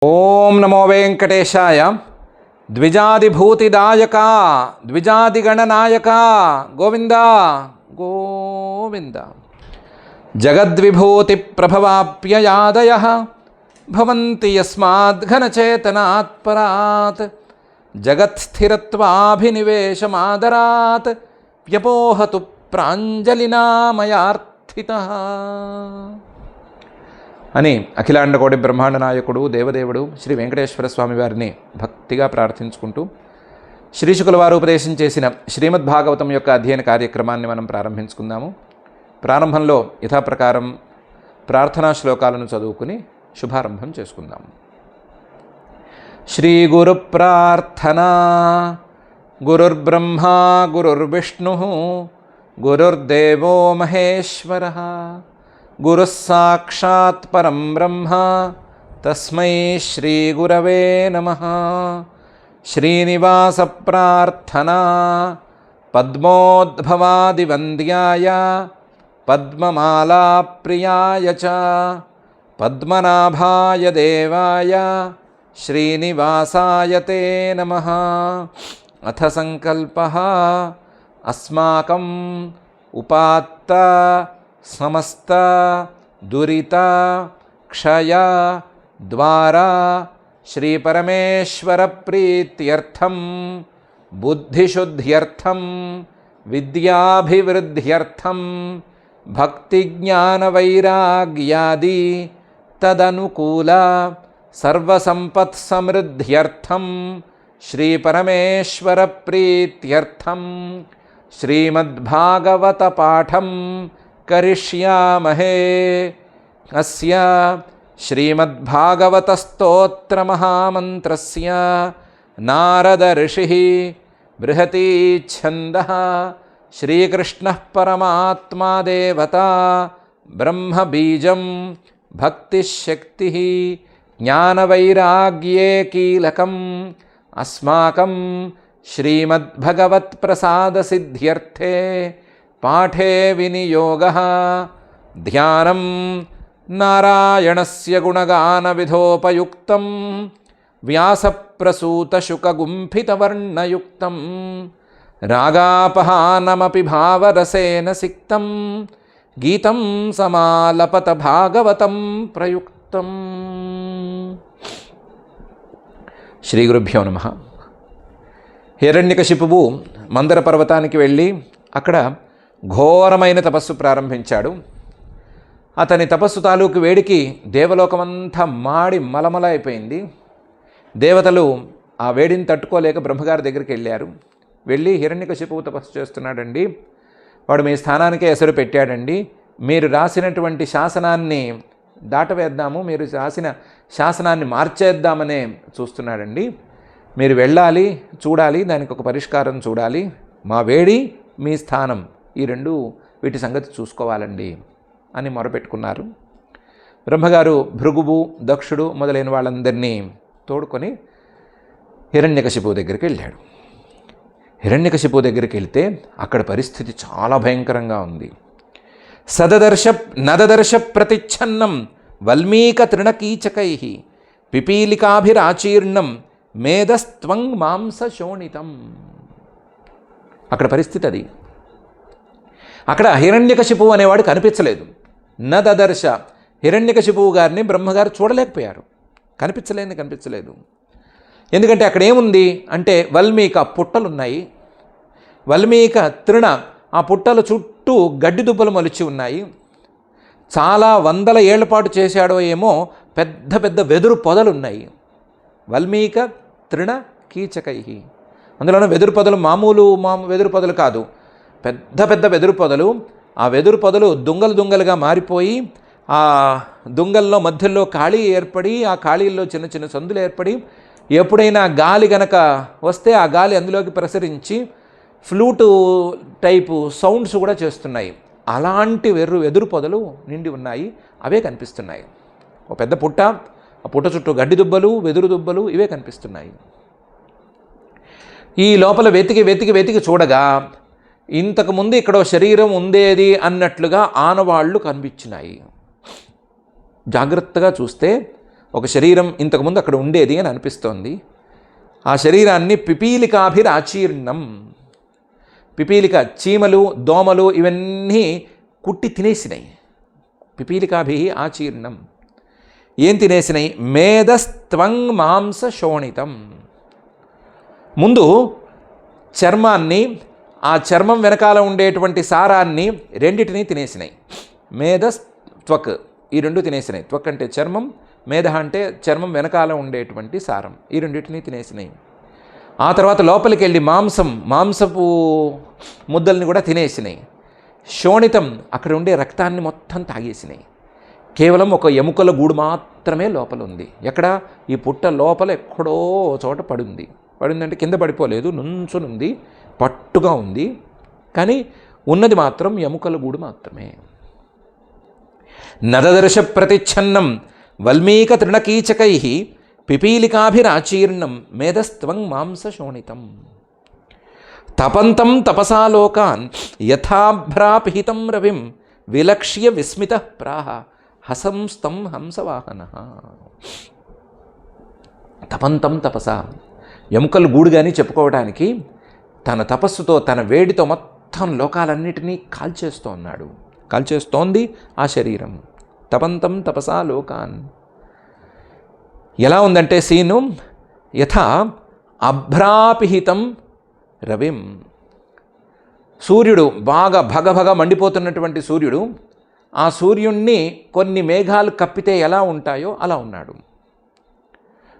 ఓం నమో వెంకటేశాయ. ద్విజాదిభూతిదాయక ద్విజాదిగణనాయక గోవింద గోవింద. జగద్విభూతి ప్రభవాప్యయాదయ భవంతి యస్మాద్ ఘనచేతనాత్ పరాత్ జగత్స్థిరత్వాభినివేశమాదరాత్ వ్యపోహతు ప్రాంజలినామయార్థితః అని అఖిలాండకోటి బ్రహ్మాండ నాయకుడు దేవదేవుడు శ్రీ వెంకటేశ్వర స్వామి వారిని భక్తిగా ప్రార్థించుకుంటూ శ్రీశుకుల వారు ఉపదేశం చేసిన శ్రీమద్భాగవతం యొక్క అధ్యయన కార్యక్రమాన్ని మనం ప్రారంభించుకుందాము. ప్రారంభంలో యథాప్రకారం ప్రార్థనా శ్లోకాలను చదువుకుని శుభారంభం చేసుకుందాము. శ్రీ గురు ప్రార్థనా. గురుర్బ్రహ్మా గురుర్విష్ణు గురుర్దేవో మహేశ్వరః గురుః సాక్షాత్ పరం బ్రహ్మ తస్మై శ్రీ గురవే నమః. శ్రీనివాస ప్రార్థనా. పద్మోద్భవాదివంద్యాయ పద్మమాలా ప్రియాయ చ పద్మనాభాయ దేవాయ శ్రీనివాసాయ తే నమః. అథ సంకల్పః అస్మాకం ఉపాత్త సమస్త దురిత క్షయ ద్వారా శ్రీ పరమేశ్వర ప్రీత్యర్థం బుద్ధిశుద్ధ్యర్థం విద్యాభివృద్ధ్యర్థం భక్తి జ్ఞాన వైరాగ్యాది తదనుకూల సర్వసంపత్ సమృద్ధ్యర్థం శ్రీ పరమేశ్వర ప్రీత్యర్థం శ్రీమద్భాగవత పాఠం కరిష్యామహే. అస్య శ్రీమద్భాగవత స్తోత్ర మహామంత్రస్య నారద ఋషిః బృహతీ ఛందః శ్రీకృష్ణః పరమాత్మా దేవతా బ్రహ్మ బీజం భక్తిశక్తిః జ్ఞానవైరాగ్యే కీలకం అస్మాకం శ్రీమద్భగవత్ ప్రసాద సిద్ధ్యర్థే పాఠే వినియోగః. ధ్యానం నారాయణస్య గుణగాన విధోపయుక్తం వ్యాసప్రసూతశుకగుంఫితవర్ణయుక్తం రాగాపహానమపి భావరసేన సిక్తం గీతం సమాలపత భాగవతం ప్రయుక్తం. శ్రీ గురుభ్యో నమః. హిరణ్యకశిపువు మందర పర్వతానికి వెళ్ళి అక్కడ ఘోరమైన తపస్సు ప్రారంభించాడు. అతని తపస్సు తాలూకు వేడికి దేవలోకమంతా మాడి మలమల అయిపోయింది. దేవతలు ఆ వేడిని తట్టుకోలేక బ్రహ్మగారి దగ్గరికి వెళ్ళారు. వెళ్ళి హిరణ్యకశిపువు తపస్సు చేస్తున్నాడండి, వాడు మీ స్థానానికే ఎసరు పెట్టాడండి, మీరు రాసినటువంటి శాసనాన్ని దాటవేద్దాము, మీరు రాసిన శాసనాన్ని మార్చేద్దామనే చూస్తున్నాడండి, మీరు వెళ్ళాలి, చూడాలి, దానికి ఒక పరిష్కారం చూడాలి, మా వేడి మీ స్థానం ఈ రెండు వీటి సంగతి చూసుకోవాలండి అని మొరపెట్టుకున్నారు. బ్రహ్మగారు భృగువు దక్షుడు మొదలైన వాళ్ళందరినీ తోడుకొని హిరణ్యకశిపువు దగ్గరికి వెళ్ళాడు. హిరణ్యకశిపువు దగ్గరికి వెళ్తే అక్కడ పరిస్థితి చాలా భయంకరంగా ఉంది. నదదర్శ ప్రతిచ్ఛన్నం వల్మీక తృణకీచకై పిపీలికాభిరాచీర్ణం మేధస్త్వం మాంస శోణితం. అక్కడ పరిస్థితి అది. అక్కడ హిరణ్యకశిపువు అనేవాడు కనిపించలేదు. నదదర్శ హిరణ్యకశిపువు గారిని బ్రహ్మగారు చూడలేకపోయారు. కనిపించలేదు. ఎందుకంటే అక్కడ ఏముంది అంటే వల్మీక పుట్టలున్నాయి. వల్మీక తృణ ఆ పుట్టల చుట్టూ గడ్డి దుబ్బలు మొలిచి ఉన్నాయి. చాలా వందల ఏళ్ల పాటు చేశాడో ఏమో పెద్ద పెద్ద వెదురు పొదలున్నాయి. వల్మీక తృణ కీచకై. అందులోనే వెదురు పొదలు మామూలు వెదురు పొదలు కాదు, పెద్ద పెద్ద వెదురు పొదలు. ఆ వెదురు పొదలు దుంగలుగా మారిపోయి ఆ దుంగల్లో మధ్యలో ఖాళీ ఏర్పడి ఆ ఖాళీల్లో చిన్న చిన్న సందులు ఏర్పడి ఎప్పుడైనా గాలి గనక వస్తే ఆ గాలి అందులోకి ప్రసరించి ఫ్లూటు టైపు సౌండ్స్ కూడా చేస్తున్నాయి. అలాంటి వెదురు పొదలు నిండి ఉన్నాయి. అవే కనిపిస్తున్నాయి. ఒక పెద్ద పుట్ట, ఆ పుట్ట చుట్టూ గడ్డి దుబ్బలు, వెదురు దుబ్బలు ఇవే కనిపిస్తున్నాయి. ఈ లోపల వెతికి చూడగా ఇంతకుముందు ఇక్కడ శరీరం ఉండేది అన్నట్లుగా ఆనవాళ్ళు కనిపించినాయి. జాగ్రత్తగా చూస్తే ఒక శరీరం ఇంతకుముందు అక్కడ ఉండేది అని అనిపిస్తోంది. ఆ శరీరాన్ని పిపీలికాభిరాచీర్ణం, పిపీలిక చీమలు దోమలు ఇవన్నీ కుట్టి తినేసినాయి. పిపీలికాభి ఆచీర్ణం, ఏం తినేసినాయి? మేధస్త్వం మాంస శోణితం. ముందు చర్మాన్ని, ఆ చర్మం వెనకాల ఉండేటువంటి సారాన్ని రెండిటిని తినేసినాయి. మేధస్ త్వక్, ఈ రెండు తినేసినాయి. త్వక్ అంటే చర్మం, మేధ అంటే చర్మం వెనకాల ఉండేటువంటి సారం, ఈ రెండింటిని తినేసినాయి. ఆ తర్వాత లోపలికి వెళ్ళి మాంసపు ముద్దల్ని కూడా తినేసినాయి. శోణితం, అక్కడ ఉండే రక్తాన్ని మొత్తం తాగేసినాయి. కేవలం ఒక ఎముకల గూడు మాత్రమే లోపల ఉంది. ఎక్కడ? ఈ పుట్ట లోపల ఎక్కడో చోట పడిందంటే కింద పడిపోలేదు, నుంచునుంది, పట్టుగా ఉంది. కానీ ఉన్నది మాత్రం ఎముకల గూడు మాత్రమే. నదదర్శ ప్రతిచ్ఛన్నం వల్మీక తృణకీచకై పిపీలికాభిరాచీర్ణం మేధస్త్వం మాంస శోణితం. తపంతం తపసా లోకాన్ యథాభ్రాపిహితం రవిం విలక్ష్య విస్మిత ప్రాహ హసంస్తం హంసవాహన. తపంతం తపస, ఎముకలు గూడుగాని చెప్పుకోవడానికి తన తపస్సుతో, తన వేడితో మొత్తం లోకాలన్నిటినీ కాల్చేస్తోంది ఆ శరీరం. తపంతం తపసా లోకాన్. ఎలా ఉందంటే సీను, యథా అభ్రాపిహితం రవిం, సూర్యుడు బాగా భగభగ మండిపోతున్నటువంటి సూర్యుడు, ఆ సూర్యుణ్ణి కొన్ని మేఘాలు కప్పితే ఎలా ఉంటాయో అలా ఉన్నాడు.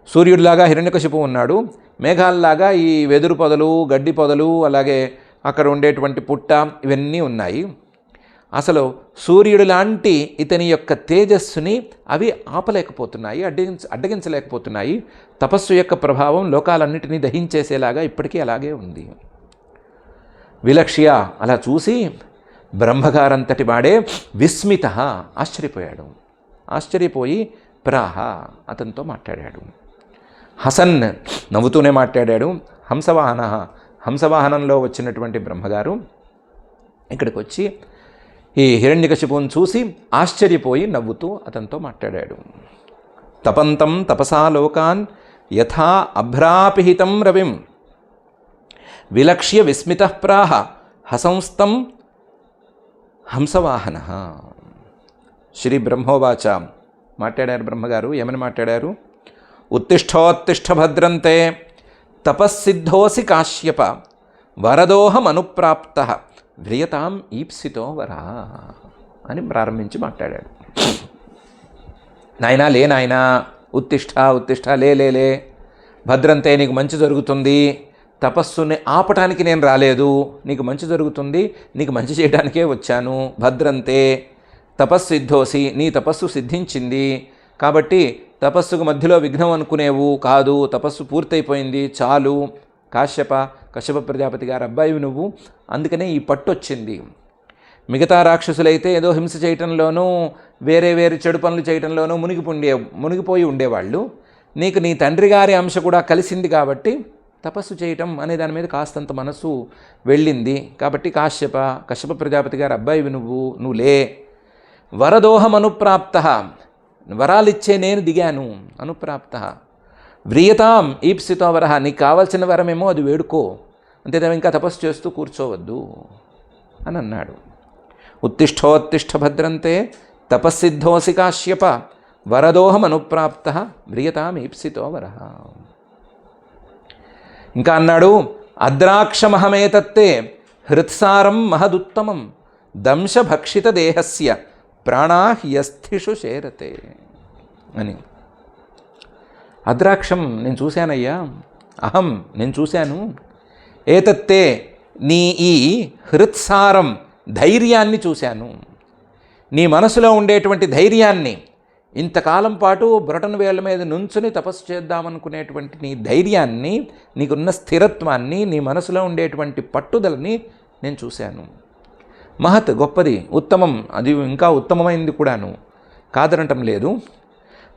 సూర్యుడిలాగా హిరణ్యకశిపువు ఉన్నాడు, మేఘాల్లాగా ఈ వెదురు పొదలు, గడ్డి పొదలు, అలాగే అక్కడ ఉండేటువంటి పుట్ట ఇవన్నీ ఉన్నాయి. అసలు సూర్యుడు లాంటి ఇతని యొక్క తేజస్సుని అవి ఆపలేకపోతున్నాయి, అడ్డగించలేకపోతున్నాయి. తపస్సు యొక్క ప్రభావం లోకాలన్నిటినీ దహించేసేలాగా ఇప్పటికీ అలాగే ఉంది. విలక్ష్య, అలా చూసి బ్రహ్మగారంతటి వాడే విస్మిత, ఆశ్చర్యపోయి ప్రాహ, అతనితో మాట్లాడాడు. హసన్, నవ్వుతూనే మాట్లాడాడు. హంసవాహనంలో వచ్చినటువంటి బ్రహ్మగారు ఇక్కడికి వచ్చి ఈ హిరణ్యకశిపువుని చూసి ఆశ్చర్యపోయి నవ్వుతూ అతనితో మాట్లాడాడు. తపంతం తపసా లోకాన్ యథా అభ్రాపిహితం రవిం విలక్ష్య విస్మిత ప్రాహ హసంస్తం హంసవాహన. శ్రీ బ్రహ్మోవాచ, మాట్లాడారు బ్రహ్మగారు. ఏమని మాట్లాడారు? ఉత్తిష్టోత్తిష్ట భద్రంతే తపస్సిద్ధోసి కాశ్యప వరదోహమనుప్రాప్త వ్రియతాం ఈప్సితో వరా అని ప్రారంభించి మాట్లాడాడు. నాయనా, లే నాయనా, ఉత్తిష్ట లే, భద్రంతే, నీకు మంచి జరుగుతుంది. తపస్సుని ఆపటానికి నేను రాలేదు, నీకు మంచి జరుగుతుంది, నీకు మంచి చేయడానికే వచ్చాను. భద్రంతే తపస్సిద్ధోసి, నీ తపస్సు సిద్ధించింది కాబట్టి తపస్సుకు మధ్యలో విఘ్నం అనుకునేవు కాదు, తపస్సు పూర్తయిపోయింది, చాలు. కశ్యప ప్రజాపతి గారు అబ్బాయివి నువ్వు, అందుకనే ఈ పట్టు వచ్చింది. మిగతా రాక్షసులైతే ఏదో హింస చేయటంలోనూ వేరే చెడు పనులు చేయటంలోనూ మునిగిపోయి ఉండేవాళ్ళు. నీకు నీ తండ్రి గారి అంశ కూడా కలిసింది కాబట్టి తపస్సు చేయటం అనే దాని మీద కాస్తంత మనసు వెళ్ళింది. కాబట్టి కశ్యప ప్రజాపతి గారు అబ్బాయివి నువ్వు లే. వరదోహం అనుప్రాప్త, వరాలిచ్చే నేను దిగాను. అనుప్రాప్త వ్రియతాం ఈప్సితో వరహ, నీకు కావాల్సిన వరమేమో అది వేడుకో, అంతేదేమో ఇంకా తపస్సు చేస్తూ కూర్చోవద్దు అని అన్నాడు. ఉత్తిష్టోత్తిష్ట భద్రంతే తపస్సిద్ధోసి కాశ్యప వరదోహం అనుప్రాప్త వ్రియతాం ఈప్సితో వరహ. ఇంకా అన్నాడు, అద్రాక్షమహమేతత్తే హృత్సారం మహదుత్తమం దంశభక్షిత దేహస్య ప్రాణాహ్యస్థిషు శేరతే అని. అద్రాక్షం నేను చూశానయ్యా, నేను చూశాను. ఏతత్తే, నీ ఈ హృత్సారం, ధైర్యాన్ని చూశాను. నీ మనసులో ఉండేటువంటి ధైర్యాన్ని, ఇంతకాలం పాటు బ్రొటన వేళ్ల మీద నుంచుని తపస్సు చేద్దామనుకునేటువంటి నీ ధైర్యాన్ని, నీకున్న స్థిరత్వాన్ని, నీ మనసులో ఉండేటువంటి పట్టుదలని నేను చూశాను. మహత్, గొప్పది, ఉత్తమం, అది ఇంకా ఉత్తమమైంది కూడాను, కాదనటం లేదు.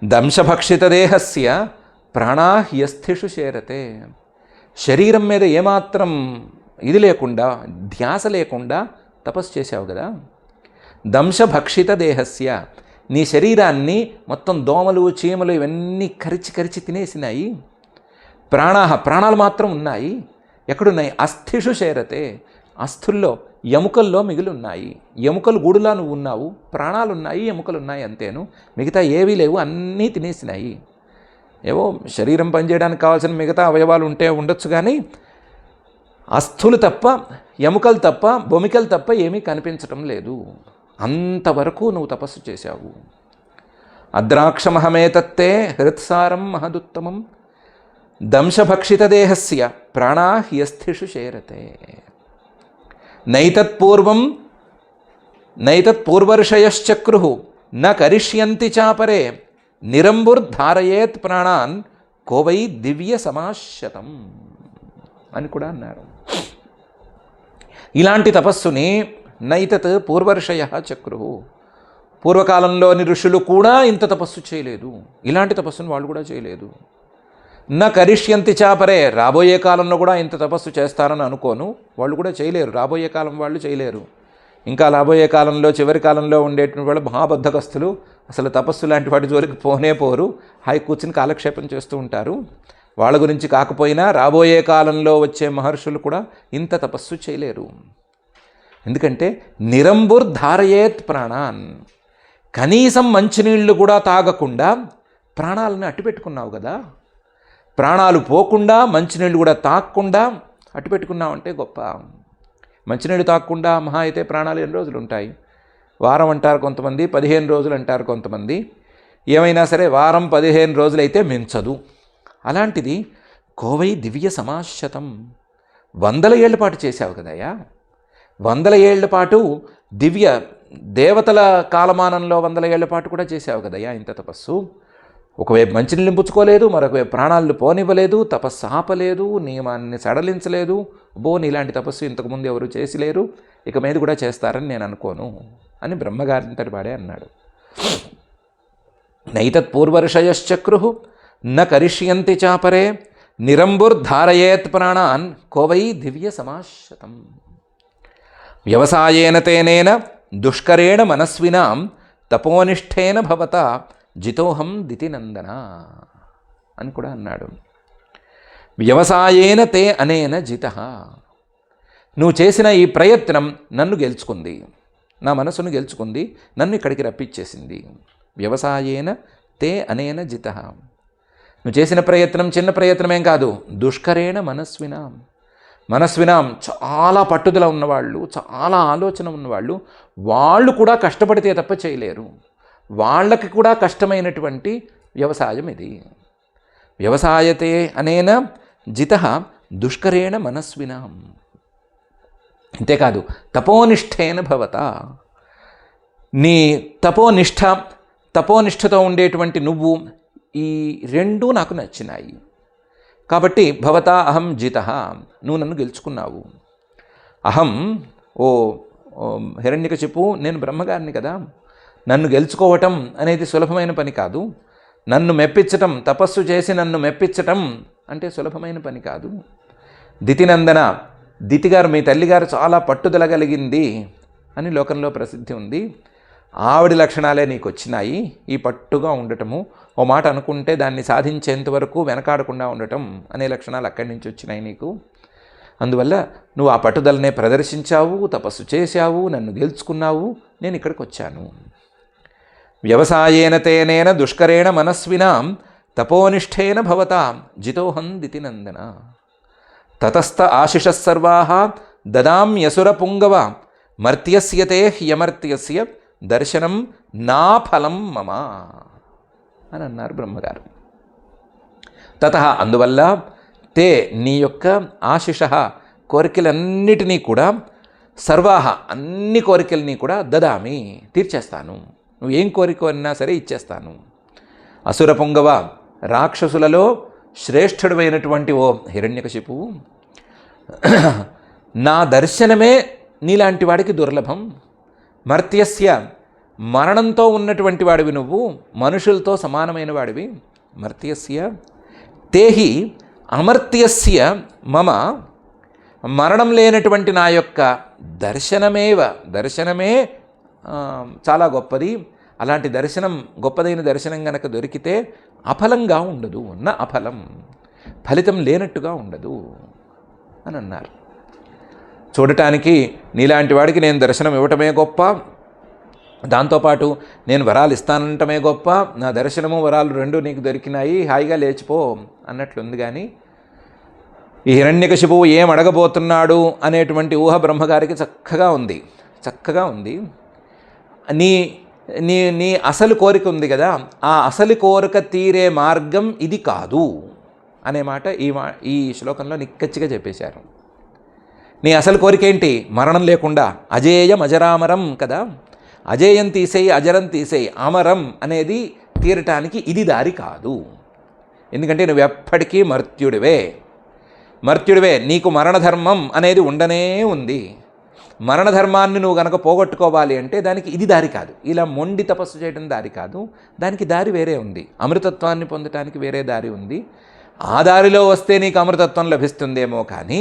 దంశభక్షిత దేహస్య ప్రాణాహ్యస్థిషు శేరతే, శరీరం మీద ఏమాత్రం ఇది లేకుండా, ధ్యాస లేకుండా తపస్సు చేశావు కదా. దంశభక్షిత దేహస్య, నీ శరీరాన్ని మొత్తం దోమలు చీమలు ఇవన్నీ కరిచి కరిచి తినేసినాయి. ప్రాణాలు మాత్రం ఉన్నాయి. ఎక్కడున్నాయి? అస్థిషు శేరతే, అస్థుల్లో ఎముకల్లో మిగిలి ఉన్నాయి. ఎముకలు గూడులా నువ్వు ఉన్నావు, ప్రాణాలు ఉన్నాయి, ఎముకలు ఉన్నాయి, అంతేను. మిగతా ఏవీ లేవు, అన్నీ తినేసినాయి. ఏవో శరీరం పనిచేయడానికి కావాల్సిన మిగతా అవయవాలు ఉంటే ఉండొచ్చు, కానీ అస్థులు తప్ప, ఎముకలు తప్ప, బొమికలు తప్ప ఏమీ కనిపించటం లేదు. అంతవరకు నువ్వు తపస్సు చేశావు. అద్రాక్షమహమేతత్తే హృత్సారం మహదుత్తమం దంశభక్షిత దేహస్య ప్రాణా హ్యస్థిషు శేరతే నైతత్పూర్వర్షయశ్చక్రు న కరిష్యంతి చాపరే నిరంబుర్ధారయేత్ ప్రాణాన్ కోవై దివ్య సమాశ్యతం అని కూడా అన్నారు. ఇలాంటి తపస్సుని నైతత్ పూర్వర్షయ చక్రు, పూర్వకాలంలోని ఋషులు కూడా ఇంత తపస్సు చేయలేదు. ఇలాంటి తపస్సును వాళ్ళు కూడా చేయలేదు. నా కరిష్యంతి చాపరే, రాబోయే కాలంలో కూడా ఇంత తపస్సు చేస్తారని అనుకోను. వాళ్ళు కూడా చేయలేరు, రాబోయే కాలం వాళ్ళు చేయలేరు. ఇంకా రాబోయే కాలంలో, చివరి కాలంలో ఉండేటువంటి వాళ్ళు మహాబద్ధకస్తులు, అసలు తపస్సు లాంటి వాటి జోలికి పోనే పోరు, హాయి కూర్చుని కాలక్షేపం చేస్తూ ఉంటారు. వాళ్ళ గురించి కాకపోయినా రాబోయే కాలంలో వచ్చే మహర్షులు కూడా ఇంత తపస్సు చేయలేరు. ఎందుకంటే నిరంబుర్ధారయేత్ ప్రాణాన్, కనీసం మంచినీళ్ళు కూడా తాగకుండా ప్రాణాలను అట్టిపెట్టుకున్నావు కదా. ప్రాణాలు పోకుండా మంచినీళ్ళు కూడా తాగకుండా అట్టిపెట్టుకున్నావంటే గొప్ప. మంచినీళ్ళు తాగకుండా మహా అయితే ప్రాణాలు ఎన్ని రోజులు ఉంటాయి? వారం అంటారు కొంతమంది, 15 రోజులు అంటారు కొంతమంది. ఏమైనా సరే వారం 15 రోజులైతే మించదు. అలాంటిది కోవై దివ్య సమాశ్యతం, 100 ఏళ్ల పాటు చేశావు కదయ్యా. 100 ఏళ్ల పాటు దివ్య దేవతల కాలమానంలో 100 ఏళ్ల పాటు కూడా చేశావు కదయ్యా ఇంత తపస్సు. ఒకవైపు మంచినీళ్ళు పుచ్చుకోలేదు, మరొకవైపు ప్రాణాలను పోనివ్వలేదు, తపస్సు ఆపలేదు, నియమాన్ని సడలించలేదు. ఇలాంటి తపస్సు ఇంతకుముందు ఎవరు చేసిలేరు, ఇక మీద కూడా చేస్తారని నేను అనుకోను అని బ్రహ్మగారింతటి వాడే అన్నాడు. నైతత్పూర్వర్షయశ్చక్రు న కరిష్యంతి చాపరే నిరంబుర్ధారయేత్ ప్రాణాన్ కోవై దివ్య సమాశ్యతం వ్యవసాయేన తేనేన దుష్కరేణ మనస్వినాం తపోనిష్ఠేన భవత జితోహం దితినందన అని కూడా అన్నాడు. వ్యవసాయేన తే అనేన జిత, నువ్వు చేసిన ఈ ప్రయత్నం నన్ను గెలుచుకుంది, నా మనసును గెలుచుకుంది, నన్ను ఇక్కడికి రప్పించేసింది. వ్యవసాయేన తే అనేన జిత, నువ్వు చేసిన ప్రయత్నం చిన్న ప్రయత్నమేం కాదు. దుష్కరేణ మనస్వినాం చాలా పట్టుదల ఉన్నవాళ్ళు, చాలా ఆలోచన ఉన్నవాళ్ళు, వాళ్ళు కూడా కష్టపడితే తప్ప చేయలేరు. వాళ్ళకి కూడా కష్టమైనటువంటి వ్యవసాయం ఇది. వ్యవసాయతే అనేన జిత దుష్కరేణ మనస్వినాం. అంతేకాదు తపోనిష్ఠేన భవత, నీ తపోనిష్ఠతో ఉండేటువంటి నువ్వు, ఈ రెండూ నాకు నచ్చినాయి. కాబట్టి భవతా అహం జిత, నువ్వు నన్ను గెలుచుకున్నావు. అహం ఓ హిరణ్యకశిపు, నేను బ్రహ్మగారిని కదా. నన్ను గెలుచుకోవటం అనేది సులభమైన పని కాదు. నన్ను మెప్పించటం, తపస్సు చేసి నన్ను మెప్పించటం అంటే సులభమైన పని కాదు. దితినందన, దితిగారు మీ తల్లిగారు చాలా పట్టుదల కలిగింది అని లోకంలో ప్రసిద్ధి ఉంది. ఆవిడ లక్షణాలే నీకు వచ్చినాయి. ఈ పట్టుగా ఉండటము, ఓ మాట అనుకుంటే దాన్ని సాధించేంత వరకు వెనకాడకుండా ఉండటం అనే లక్షణాలు అక్కడి నుంచి వచ్చినాయి నీకు. అందువల్ల నువ్వు ఆ పట్టుదలనే ప్రదర్శించావు, తపస్సు చేశావు, నన్ను గెలుచుకున్నావు, నేను ఇక్కడికి వచ్చాను. వ్యవసాయేన తేనేన దుష్కరేణ మనస్వినాం తపోనిష్ఠేన భవతా జితోహం దితినందన తతస్థ ఆశిషస్సర్వాః దదామ్యసురపుంగవ మర్త్యస్య తే హ్యమర్త్యస్య దర్శనం నా ఫలం మమ అని అన్నారు బ్రహ్మగారు. తతః, అందువల్ల తే నీ యొక్క ఆశిష కోరికలన్నిటినీ కూడా, సర్వాహ అన్ని కోరికల్ని కూడా దదామి తీర్చేస్తాను. నువ్వు ఏం కోరిక అన్నా సరే ఇచ్చేస్తాను. అసుర పుంగవ, రాక్షసులలో శ్రేష్ఠుడమైనటువంటి ఓ హిరణ్యకశిపు, నా దర్శనమే నీలాంటి వాడికి దుర్లభం. మర్త్యస్య, మరణంతో ఉన్నటువంటి వాడివి నువ్వు, మనుషులతో సమానమైన వాడివి. మర్త్యస్య తేహి అమర్త్యస్య మమ, మరణం లేనటువంటి నా యొక్క దర్శనమే చాలా గొప్పది. అలాంటి దర్శనం, గొప్పదైన దర్శనం గనక దొరికితే అఫలంగా ఉండదు, అఫలం, ఫలితం లేనట్టుగా ఉండదు అని అన్నారు. చూడటానికి నీలాంటి వాడికి నేను దర్శనం ఇవ్వటమే గొప్ప, దాంతోపాటు నేను వరాలు ఇస్తానంటమే గొప్ప, నా దర్శనము వరాలు రెండు నీకు దొరికినాయి, హాయిగా లేచిపో అన్నట్లుంది. కానీ ఈ హిరణ్యకశిపువు ఏం అడగబోతున్నాడు అనేటువంటి ఊహ బ్రహ్మగారికి చక్కగా ఉంది. నీ నీ నీ అసలు కోరిక ఉంది కదా, ఆ అసలు కోరిక తీరే మార్గం ఇది కాదు అనే మాట ఈ శ్లోకంలో నిక్కచ్చిగా చెప్పేశారు. నీ అసలు కోరిక ఏంటి? మరణం లేకుండా అజేయం అజరామరం కదా, అజేయం తీసేయి, అజరం తీసేయి, అమరం అనేది తీరటానికి ఇది దారి కాదు. ఎందుకంటే నువ్వు ఎప్పటికీ మర్త్యుడివే, నీకు మరణధర్మం అనేది ఉండనే ఉంది. మరణధర్మాన్ని నువ్వు కనుక పోగొట్టుకోవాలి అంటే దానికి ఇది దారి కాదు, ఇలా మొండి తపస్సు చేయడం దారి కాదు, దానికి దారి వేరే ఉంది. అమృతత్వాన్ని పొందటానికి వేరే దారి ఉంది. ఆ దారిలో వస్తే నీకు అమృతత్వం లభిస్తుందేమో, కానీ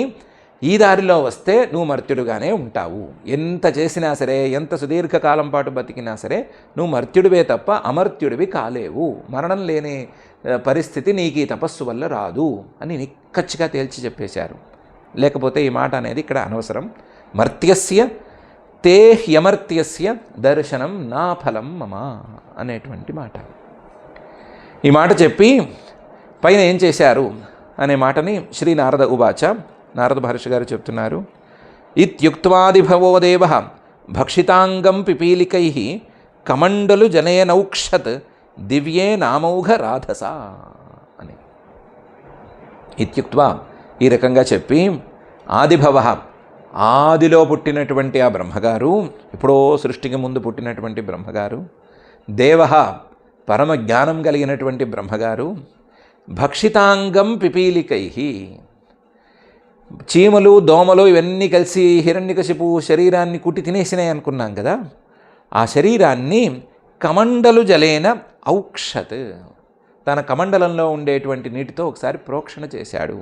ఈ దారిలో వస్తే నువ్వు మర్త్యుడుగానే ఉంటావు. ఎంత చేసినా సరే, ఎంత సుదీర్ఘకాలం పాటు బతికినా సరే నువ్వు మర్త్యుడివే తప్ప అమర్త్యుడివి కాలేవు. మరణం లేని పరిస్థితి నీకు ఈ తపస్సు వల్ల రాదు అని నిక్కచ్చిగా తేల్చి చెప్పేశారు. లేకపోతే ఈ మాట అనేది ఇక్కడ అనవసరం. మర్త్యస్య తే హ్యమర్త్యస్య దర్శనం నా ఫలం మమ అనేటువంటి మాట. ఈ మాట చెప్పి పైన ఏం చేశారు అనే మాటని శ్రీ నారద ఉవాచ, నారద మహర్షి గారు చెప్తున్నారు. ఇత్యుక్త్వాదిభవో దేవ భక్షితాంగం పిపీలికై కమండలు జనయనౌక్షత్ దివ్యే నామౌఘ రాధస అని. ఇత్యుక్త్వా ఈ రకంగా చెప్పి, ఆదిభవ ఆదిలో పుట్టినటువంటి ఆ బ్రహ్మగారు, ఎప్పుడో సృష్టికి ముందు పుట్టినటువంటి బ్రహ్మగారు, దేవ పరమ జ్ఞానం కలిగినటువంటి బ్రహ్మగారు, భక్షితాంగం పిపీలికై, చీమలు దోమలు ఇవన్నీ కలిసి హిరణ్యకశిపు శరీరాన్ని కుట్టి తినేసినాయి అనుకున్నాం కదా, ఆ శరీరాన్ని కమండలు జలేన ఔక్షత్, తన కమండలంలో ఉండేటువంటి నీటితో ఒకసారి ప్రోక్షణ చేశాడు.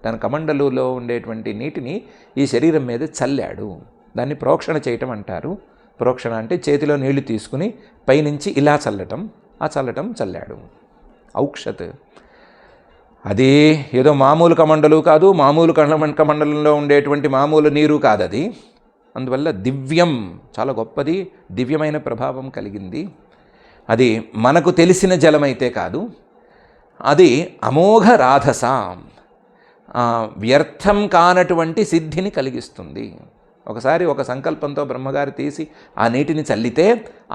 తన కమండలులో ఉండేటువంటి నీటిని ఈ శరీరం మీద చల్లాడు. దాన్ని ప్రోక్షణ చేయటం అంటారు. ప్రోక్షణ అంటే చేతిలో నీళ్లు తీసుకుని పైనుంచి ఇలా చల్లటం, ఆ చల్లాడు. ఔక్షత్ అది ఏదో మామూలు కమండలు కాదు, మామూలు కమండలంలో ఉండేటువంటి మామూలు నీరు కాదు అది. అందువల్ల దివ్యం, చాలా గొప్పది, దివ్యమైన ప్రభావం కలిగింది. అది మనకు తెలిసిన జలమైతే కాదు, అది అమోఘ రాధస, వ్యర్థం కానటువంటి సిద్ధిని కలిగిస్తుంది. ఒకసారి ఒక సంకల్పంతో బ్రహ్మగారు తీసి ఆ నీటిని చల్లితే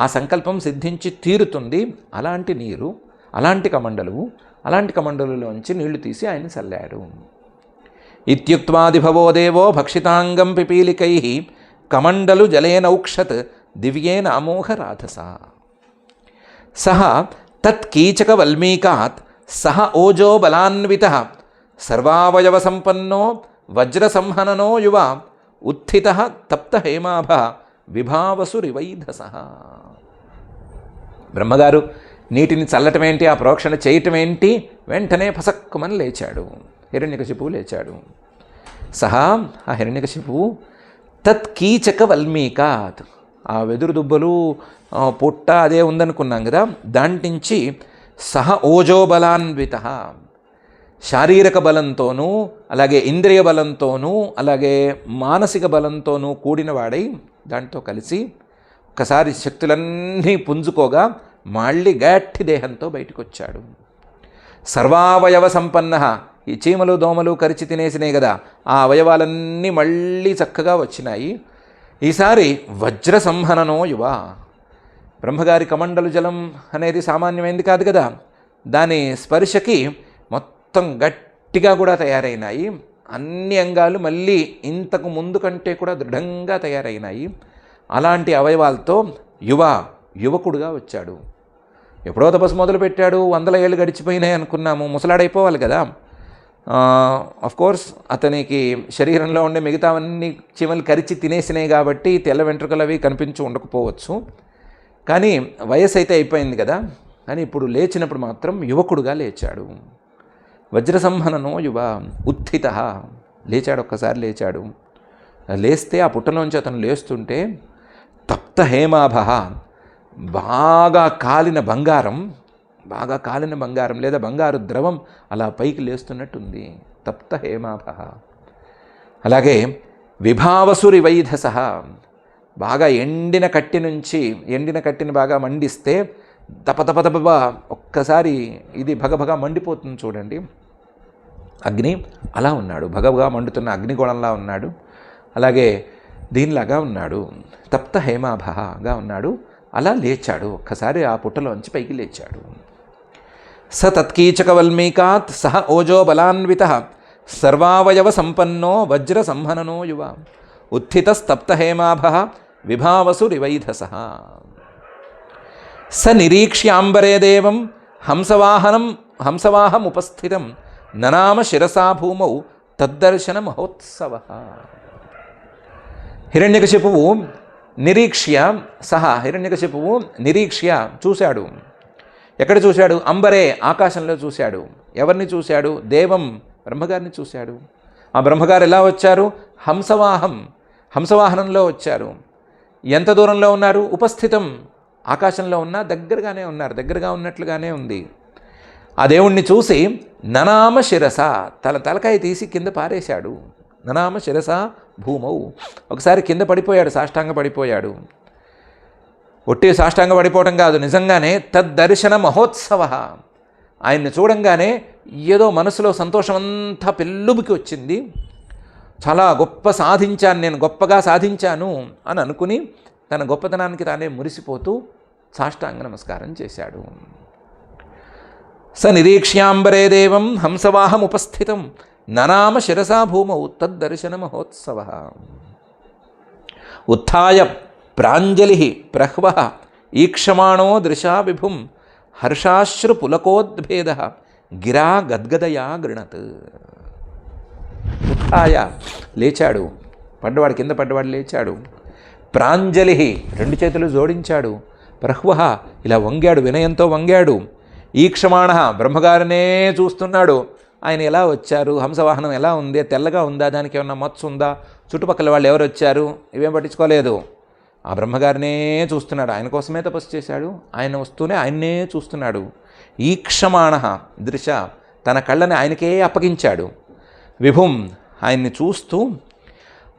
ఆ సంకల్పం సిద్ధించి తీరుతుంది. అలాంటి నీరు, అలాంటి కమండలులోంచి నీళ్లు తీసి ఆయన చల్లాడు. ఇత్యుక్త్వాదిభవో దేవో భక్షితాంగం పిపీలికై కమండలు జలేనౌక్షత్ దివ్యేన అమోఘ రాధస. సహ తత్కీచక వల్మీకాత్ సహ ఓజో బలాన్విత సర్వావయవ సంపన్నో వజ్రసంహననో యువ ఉత్థిత తప్త హేమాభ విభావసురివైధస. బ్రహ్మగారు నీటిని చల్లటం ఏంటి, ఆ ప్రోక్షణ చేయటం ఏంటి, వెంటనే పసక్కుమని లేచాడు. హిరణ్యకశిపువు లేచాడు. సహా ఆ హిరణ్యకశిపువు తత్కీచక వల్మీకాత్, ఆ వెదురు దుబ్బలు పుట్ట అదే ఉందనుకున్నాం కదా, దాంటించి సహ ఓజోబలాన్విత, శారీరక బలంతోనూ అలాగే ఇంద్రియ బలంతోనూ అలాగే మానసిక బలంతోనూ కూడినవాడై దాంతో కలిసి ఒకసారి శక్తులన్నీ పుంజుకోగా మళ్ళీ గట్టి దేహంతో బయటకు వచ్చాడు. సర్వావయవ సంపన్న, ఈ చీమలు దోమలు కరిచి తినేసినాయి కదా, ఆ అవయవాలన్నీ మళ్ళీ చక్కగా వచ్చినాయి. ఈసారి వజ్ర సంహననో యువ, బ్రహ్మగారి కమండలు జలం అనేది సామాన్యమైంది కాదు కదా, దాని స్పర్శకి మొత్తం గట్టిగా కూడా తయారైనాయి. అన్ని అంగాలు మళ్ళీ ఇంతకు ముందు కంటే కూడా దృఢంగా తయారైనాయి. అలాంటి అవయవాలతో యువకుడుగా వచ్చాడు. ఎప్పుడో తపస్సు మొదలుపెట్టాడు, 100 ఏళ్ళు గడిచిపోయినాయి అనుకున్నాము, ముసలాడైపోవాలి కదా. కోర్స్ అతనికి శరీరంలో ఉండే మిగతావన్నీ చీమలు కరిచి తినేసినాయి కాబట్టి తెల్ల వెంట్రుకలు అవి కనిపించి ఉండకపోవచ్చు, కానీ వయసు అయితే అయిపోయింది కదా. కానీ ఇప్పుడు లేచినప్పుడు మాత్రం యువకుడుగా లేచాడు. వజ్రసంహననో యువ ఉత్థిత, లేచాడు, ఒక్కసారి లేచాడు. లేస్తే ఆ పుట్టలోంచి అతను లేస్తుంటే తప్త హేమాభ, బాగా కాలిన బంగారం, లేదా బంగారు ద్రవం అలా పైకి లేస్తున్నట్టుంది. తప్త హేమాభ. అలాగే విభావసురి వైధస, బాగా ఎండిన కట్టిని బాగా మండిస్తే దపదపదప ఒక్కసారి ఇది భగభగా మండిపోతుంది చూడండి అగ్ని. అలా ఉన్నాడు, భగభగా మండుతున్న అగ్నిగోళంలా ఉన్నాడు. అలాగే దీనిలాగా ఉన్నాడు, తప్త హేమాభగా ఉన్నాడు. అలా లేచాడు, ఒక్కసారి ఆ పుట్టలోంచి పైకి లేచాడు. స తత్కీచకవల్మీకాత్ సహ ఓజో బలాన్విత సర్వావయవ సంపన్నో వజ్ర సంహననో యువ ఉత్థితస్తప్త హేమాభ విభావసురివైధస. స నిరీక్ష్యాంబరే దేవం హంసవాహముపస్థితం ననామ శిరసా భూమౌ తద్దర్శన మహోత్సవ. హిరణ్యకశిపువు నిరీక్ష్య చూశాడు. ఎక్కడ చూశాడు? అంబరే, ఆకాశంలో చూశాడు. ఎవరిని చూశాడు? దేవం, బ్రహ్మగారిని చూశాడు. ఆ బ్రహ్మగారు ఎలా వచ్చారు? హంసవాహనంలో వచ్చారు. ఎంత దూరంలో ఉన్నారు? ఉపస్థితం, ఆకాశంలో ఉన్న దగ్గరగానే ఉన్నారు, దగ్గరగా ఉన్నట్లుగానే ఉంది. ఆ దేవుణ్ణి చూసి ననామ శిరస, తలకాయ తీసి కింద పారేశాడు. ననామ శిరస భూమౌ, ఒకసారి కింద పడిపోయాడు, సాష్టాంగ పడిపోయాడు. ఒట్టి సాష్టాంగ పడిపోవటం కాదు, నిజంగానే తద్దర్శన మహోత్సవ. ఆయన్ని చూడంగానే ఏదో మనసులో సంతోషం అంతా పెళ్ళుబుకి వచ్చింది. చాలా గొప్పగా సాధించాను అని అనుకుని తన గొప్పతనానికి తానే మురిసిపోతూ సాష్టాంగ నమస్కారం చేశాడు. స నిరీక్ష్యాంబరే దేవం హంసవాహముపస్థితం ననామ శిరసా భూమౌ తద్దర్శన మహోత్సవ. ఉత్థాయ ప్రాంజలి ప్రహ్వ ఈక్షమాణో దృశా విభుం హర్షాశ్రు పులకోద్భేద గిరా గద్గదయా గృణత్. ఉత్థాయ లేచాడు, కింద పడ్డవాడు లేచాడు. ప్రాంజలి, రెండు చేతులు జోడించాడు. ప్రహ్వ, ఇలా వంగాడు, వినయంతో వంగాడు. ఈక్షమాణ, బ్రహ్మగారినే చూస్తున్నాడు. ఆయన ఎలా వచ్చారు, హంసవాహనం ఎలా ఉంది, తెల్లగా ఉందా, దానికి ఏమన్నా మచ్చ ఉందా, చుట్టుపక్కల వాళ్ళు ఎవరు వచ్చారు, ఇవేం పట్టించుకోలేదు. ఆ బ్రహ్మగారినే చూస్తున్నాడు. ఆయన కోసమే తపస్సు చేశాడు. ఆయన వస్తూనే ఆయన్నే చూస్తున్నాడు. ఈక్షమాణ దృశ, తన కళ్ళని ఆయనకే అప్పగించాడు. విభుం, ఆయన్ని చూస్తూ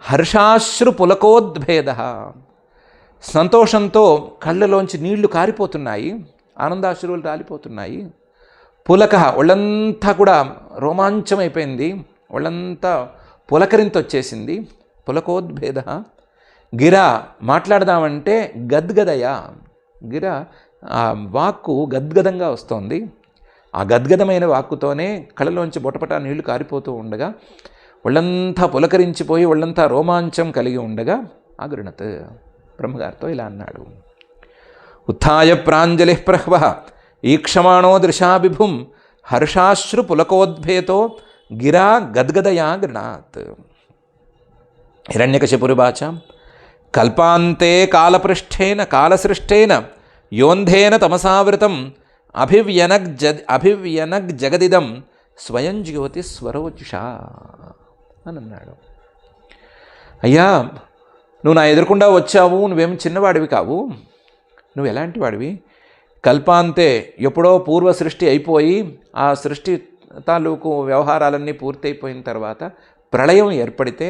హర్షాశ్రు పులకోద్భేద, సంతోషంతో కళ్ళలోంచి నీళ్లు కారిపోతున్నాయి, ఆనందాశ్రువులు రాలిపోతున్నాయి. పులక, ఒళ్ళంతా కూడా రోమాంచమైపోయింది, ఒళ్ళంతా పులకరింతొచ్చేసింది. పులకోద్భేద. గిర, మాట్లాడదామంటే గద్గదయ, గిర ఆ వాక్కు గద్గదంగా వస్తోంది. ఆ గద్గదమైన వాక్కుతోనే కళ్ళలోంచి బొటపట నీళ్లు కారిపోతూ ఉండగా, ఒళ్ళంతా పులకరించిపోయి ఒళ్ళంతా రోమాంచం కలిగి ఉండగా అగృణత్ బ్రహ్మగారితో ఇలా అన్నాడు. ఉత్థాయ ప్రాంజలి ప్రహ్వ ఈక్షమాణో దృశా విభుం హర్షాశ్రు పులకోద్భేతో గిరా గద్గదయా గృణాత్. హిరణ్యకశిపురువాచ కల్పాంతే కాలపృష్ఠేన కాలసృష్టేన యోంధేన తమసావృతం అభివ్యనగ్ జగదిదం స్వయం జ్యోతి స్వరోచుషా అని అన్నాడు. అయ్యా, నువ్వు నా ఎదురుకుండా వచ్చావు, నువ్వేం చిన్నవాడివి కావు. నువ్వు ఎలాంటి వాడివి? కల్పాంతే, ఎప్పుడో పూర్వ సృష్టి అయిపోయి ఆ సృష్టి తాలూకు వ్యవహారాలన్నీ పూర్తయిపోయిన తర్వాత ప్రళయం ఏర్పడితే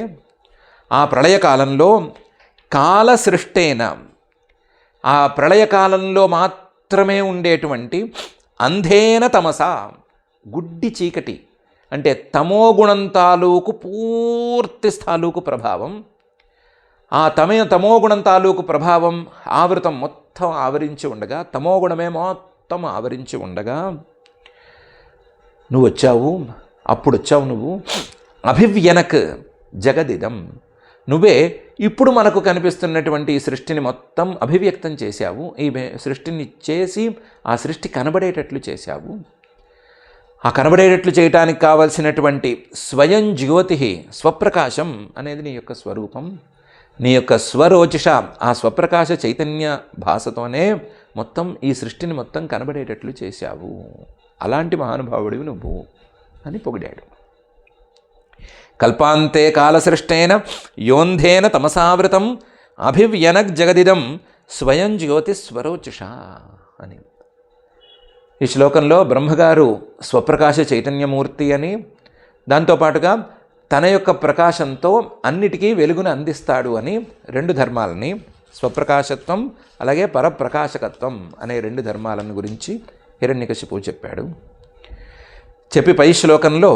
ఆ ప్రళయకాలంలో కాలసృష్టేన, ఆ ప్రళయకాలంలో మాత్రమే ఉండేటువంటి అంధేన తమస, గుడ్డి చీకటి అంటే తమోగుణం తాలూకు పూర్తి తాలూకు ప్రభావం, ఆ తమోగుణం తాలూకు ప్రభావం ఆవృతం మొత్తం ఆవరించి ఉండగా, తమోగుణమే మొత్తం ఆవరించి ఉండగా నువ్వు వచ్చావు. అప్పుడు వచ్చావు నువ్వు అభివ్యనక్ జగదిదం, నువ్వే ఇప్పుడు మనకు కనిపిస్తున్నటువంటి ఈ సృష్టిని మొత్తం అభివ్యక్తం చేశావు. ఈ సృష్టిని చేసి ఆ సృష్టి కనబడేటట్లు చేశావు. ఆ కనబడేటట్లు చేయటానికి కావలసినటువంటి స్వయం జ్యోతి, స్వప్రకాశం అనేది నీ యొక్క స్వరూపం. నీ యొక్క స్వరోచిష, ఆ స్వప్రకాశ చైతన్య భాసతోనే మొత్తం ఈ సృష్టిని మొత్తం కనబడేటట్లు చేశావు. అలాంటి మహానుభావుడివి నువ్వు అని పొగిడాడు. కల్పాంతే కాలసృష్టేన యోంధేన తమసావృతం అభివ్యనగ్ జగదిదం స్వయం జ్యోతిస్వరోచుష అని. ఈ శ్లోకంలో బ్రహ్మగారు స్వప్రకాశ చైతన్యమూర్తి అని, దాంతోపాటుగా తన యొక్క ప్రకాశంతో అన్నిటికీ వెలుగును అందిస్తాడు అని రెండు ధర్మాలని, స్వప్రకాశత్వం అలాగే పరప్రకాశకత్వం అనే రెండు ధర్మాలను గురించి హిరణ్యకశిపువు చెప్పాడు. చెప్పి పై శ్లోకంలో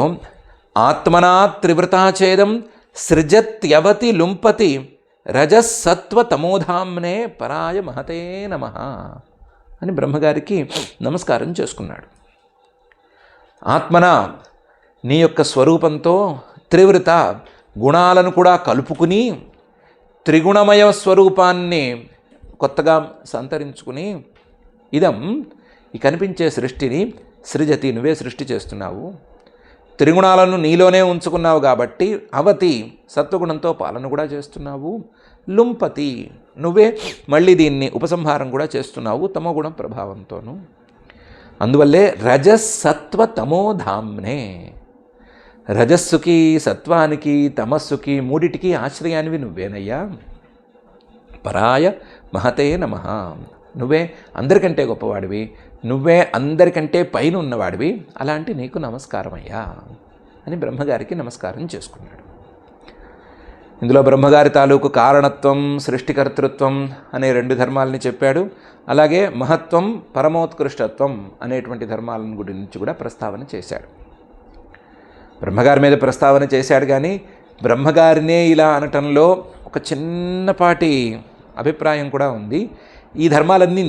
ఆత్మనా త్రివృతాఛేదం సృజత్యవతి లుంపతి రజస్సత్వ తమోధామ్నే పరాయ మహతే నమః అని బ్రహ్మగారికి నమస్కారం చేసుకున్నాడు. ఆత్మన నీ యొక్క స్వరూపంతో త్రివృత గుణాలను కూడా కలుపుకుని త్రిగుణమయ స్వరూపాన్ని కొత్తగా సంతరించుకుని ఇదం ఈ కనిపించే సృష్టిని సృజతి నువ్వే సృష్టి చేస్తున్నావు, త్రిగుణాలను నీలోనే ఉంచుకున్నావు కాబట్టి అవతి సత్వగుణంతో పాలన కూడా చేస్తున్నావు, లుంపతి నువ్వే మళ్ళీ దీన్ని ఉపసంహారం కూడా చేస్తున్నావు తమోగుణ ప్రభావంతోనూ. అందువల్లే రజస్సత్వ తమోధామ్నే, రజస్సుకి సత్వానికి తమస్సుకి మూడిటికి ఆశ్రయానివి నువ్వేనయ్యా. పరాయ మహతే నమః, నువ్వే అందరికంటే గొప్పవాడివి, నువ్వే అందరికంటే పైన ఉన్నవాడివి, అలాంటి నీకు నమస్కారమయ్యా అని బ్రహ్మగారికి నమస్కారం చేసుకున్నాడు. ఇందులో బ్రహ్మగారి తాలూకు కారణత్వం సృష్టికర్తృత్వం అనే రెండు ధర్మాలని చెప్పాడు. అలాగే మహత్వం పరమోత్కృష్టత్వం అనేటువంటి ధర్మాలను గురించి కూడా ప్రస్తావన చేశాడు. బ్రహ్మగారి మీద ప్రస్తావన చేశాడు, కానీ బ్రహ్మగారినే ఇలా అనటంలో ఒక చిన్నపాటి అభిప్రాయం కూడా ఉంది. ఈ ధర్మాలన్నీ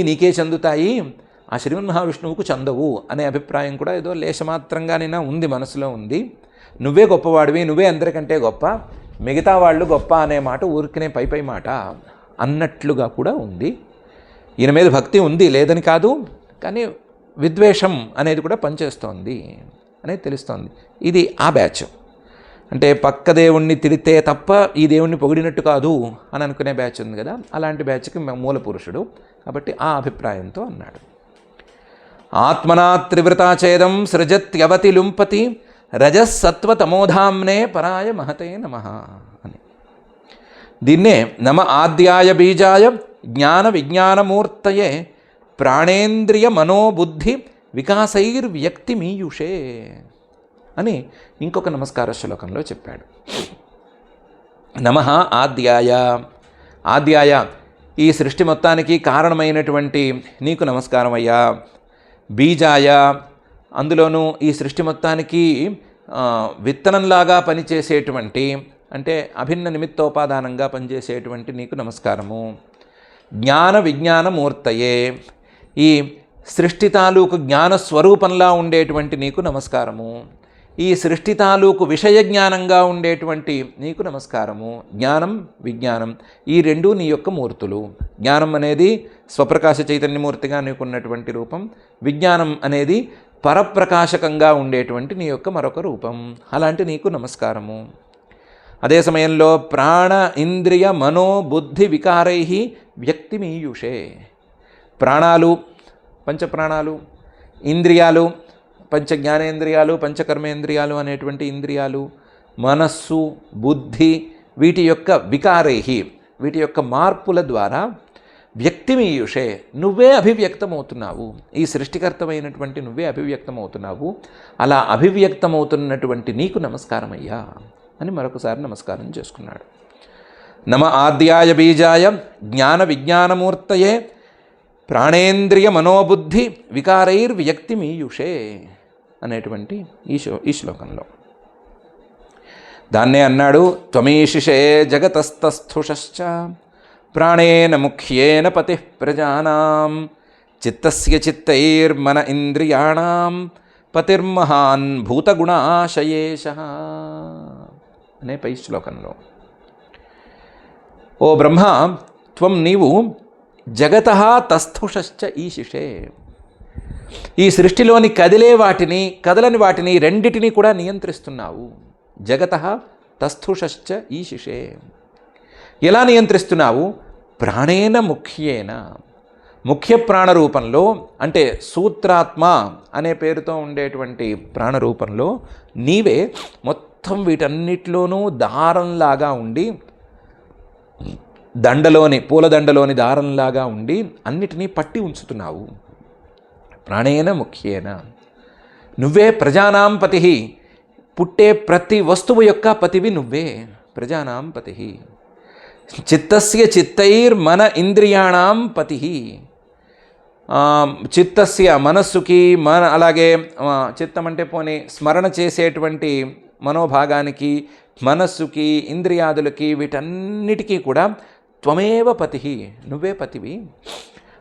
నీకే చెందుతాయి, ఆ శ్రీమన్మహావిష్ణువుకు చెందవు అనే అభిప్రాయం కూడా ఏదో లేశమాత్రంగానైనా ఉంది, మనసులో ఉంది. నువ్వే గొప్పవాడివి, నువ్వే అందరికంటే గొప్ప, మిగతా వాళ్ళు గొప్ప అనే మాట ఊరికనే పై మాట అన్నట్లుగా కూడా ఉంది. ఈయన మీద భక్తి ఉంది, లేదని కాదు, కానీ విద్వేషం అనేది కూడా పనిచేస్తోంది అనేది తెలుస్తోంది. ఇది ఆ బ్యాచ్, అంటే పక్క దేవుణ్ణి తిడితే తప్ప ఈ దేవుణ్ణి పొగిడినట్టు కాదు అని అనుకునే బ్యాచ్ ఉంది కదా, అలాంటి బ్యాచ్కి మూల పురుషుడు కాబట్టి ఆ అభిప్రాయంతో అన్నాడు. ఆత్మనా త్రివృతాఛేదం సృజత్యవతి లుంపతి రజస్సత్వ తమోధామ్నే పరాయ మహతే నమః అని. దీన్నే నమ ఆద్యాయ బీజాయ జ్ఞాన విజ్ఞానమూర్తయే ప్రాణేంద్రియ మనోబుద్ధి వికాసైర్వ్యక్తిమీయుషే అని ఇంకొక నమస్కార శ్లోకంలో చెప్పాడు. నమః ఆద్యాయ ఈ సృష్టి మొత్తానికి కారణమైనటువంటి నీకు నమస్కారం అయ్యా. బీజాయ అందులోనూ ఈ సృష్టి మొత్తానికి విత్తనంలాగా పనిచేసేటువంటి, అంటే అభిన్న నిమిత్తోపాదానంగా పనిచేసేటువంటి నీకు నమస్కారము. జ్ఞాన విజ్ఞానమూర్తయే ఈ సృష్టి తాలూకు జ్ఞానస్వరూపంలా ఉండేటువంటి నీకు నమస్కారము. ఈ సృష్టి తాలూకు విషయ జ్ఞానంగా ఉండేటువంటి నీకు నమస్కారము. జ్ఞానం విజ్ఞానం ఈ రెండూ నీ యొక్క మూర్తులు. జ్ఞానం అనేది స్వప్రకాశ చైతన్యమూర్తిగా నీకున్నటువంటి రూపం, విజ్ఞానం అనేది పరప్రకాశకంగా ఉండేటువంటి నీ యొక్క మరొక రూపం. అలాంటి నీకు నమస్కారము. అదే సమయంలో ప్రాణ ఇంద్రియ మనోబుద్ధి వికారై వ్యక్తిమీయుషే, ప్రాణాలు పంచప్రాణాలు, ఇంద్రియాలు పంచ జ్ఞానేంద్రియాలు, పంచకర్మేంద్రియాలు అనేటువంటి ఇంద్రియాలు, మనస్సు బుద్ధి వీటి యొక్క వికారై వీటి యొక్క మార్పుల ద్వారా వ్యక్తిమీయుషే నువ్వే అభివ్యక్తమవుతున్నావు. ఈ సృష్టికర్తమైనటువంటి నువ్వే అభివ్యక్తమవుతున్నావు. అలా అభివ్యక్తమవుతున్నటువంటి నీకు నమస్కారమయ్యా అని మరొకసారి నమస్కారం చేసుకున్నాడు. నమ ఆద్యాయ బీజాయ జ్ఞాన విజ్ఞానమూర్తయే ప్రాణేంద్రియ మనోబుద్ధి వికారైర్వ్యక్తిమీయుషే అనేటువంటి ఈ శ్లోకంలో దాన్నే అన్నాడు. త్వమీశిషే జగతస్తస్థుషశ్చ ప్రాణేన ముఖ్యేన పతిః ప్రజానాం చిత్తస్య చిత్తైర్మన ఇంద్రియాణం పతిర్మహాన్ భూతగుణాశయేషః అనే పై శ్లోకంలో, ఓ బ్రహ్మ, త్వం నీవు జగతః తస్థుషశ్చ ఈశిషే ఈ సృష్టిలోని కదిలే వాటిని కదలని వాటిని రెండిటిని కూడా నియంత్రిస్తున్నావు. జగతః తస్థుషశ్చ ఈశిషే ఎలా నియంత్రిస్తున్నావు? ప్రాణేన ముఖ్యేన, ముఖ్య ప్రాణరూపంలో, అంటే సూత్రాత్మ అనే పేరుతో ఉండేటువంటి ప్రాణరూపంలో నీవే మొత్తం వీటన్నిటిలోనూ దారంలాగా ఉండి పూలదండలోని దారంలాగా ఉండి అన్నిటినీ పట్టి ఉంచుతున్నావు. ప్రాణేన ముఖ్యేన, నువ్వే ప్రజానాం పతి, పుట్టే ప్రతి వస్తువు యొక్క పతివి నువ్వే. ప్రజానాం పతి, చిత్తస్య చిత్తైర్మన ఇంద్రియాణం పతి, చిత్తస్య మనస్సుకి అలాగే చిత్తం అంటే పోనీ స్మరణ చేసేటువంటి మనోభాగానికి, మనస్సుకి, ఇంద్రియాదులకి, వీటన్నిటికీ కూడా త్వమేవ పతి, నువ్వే పతివి.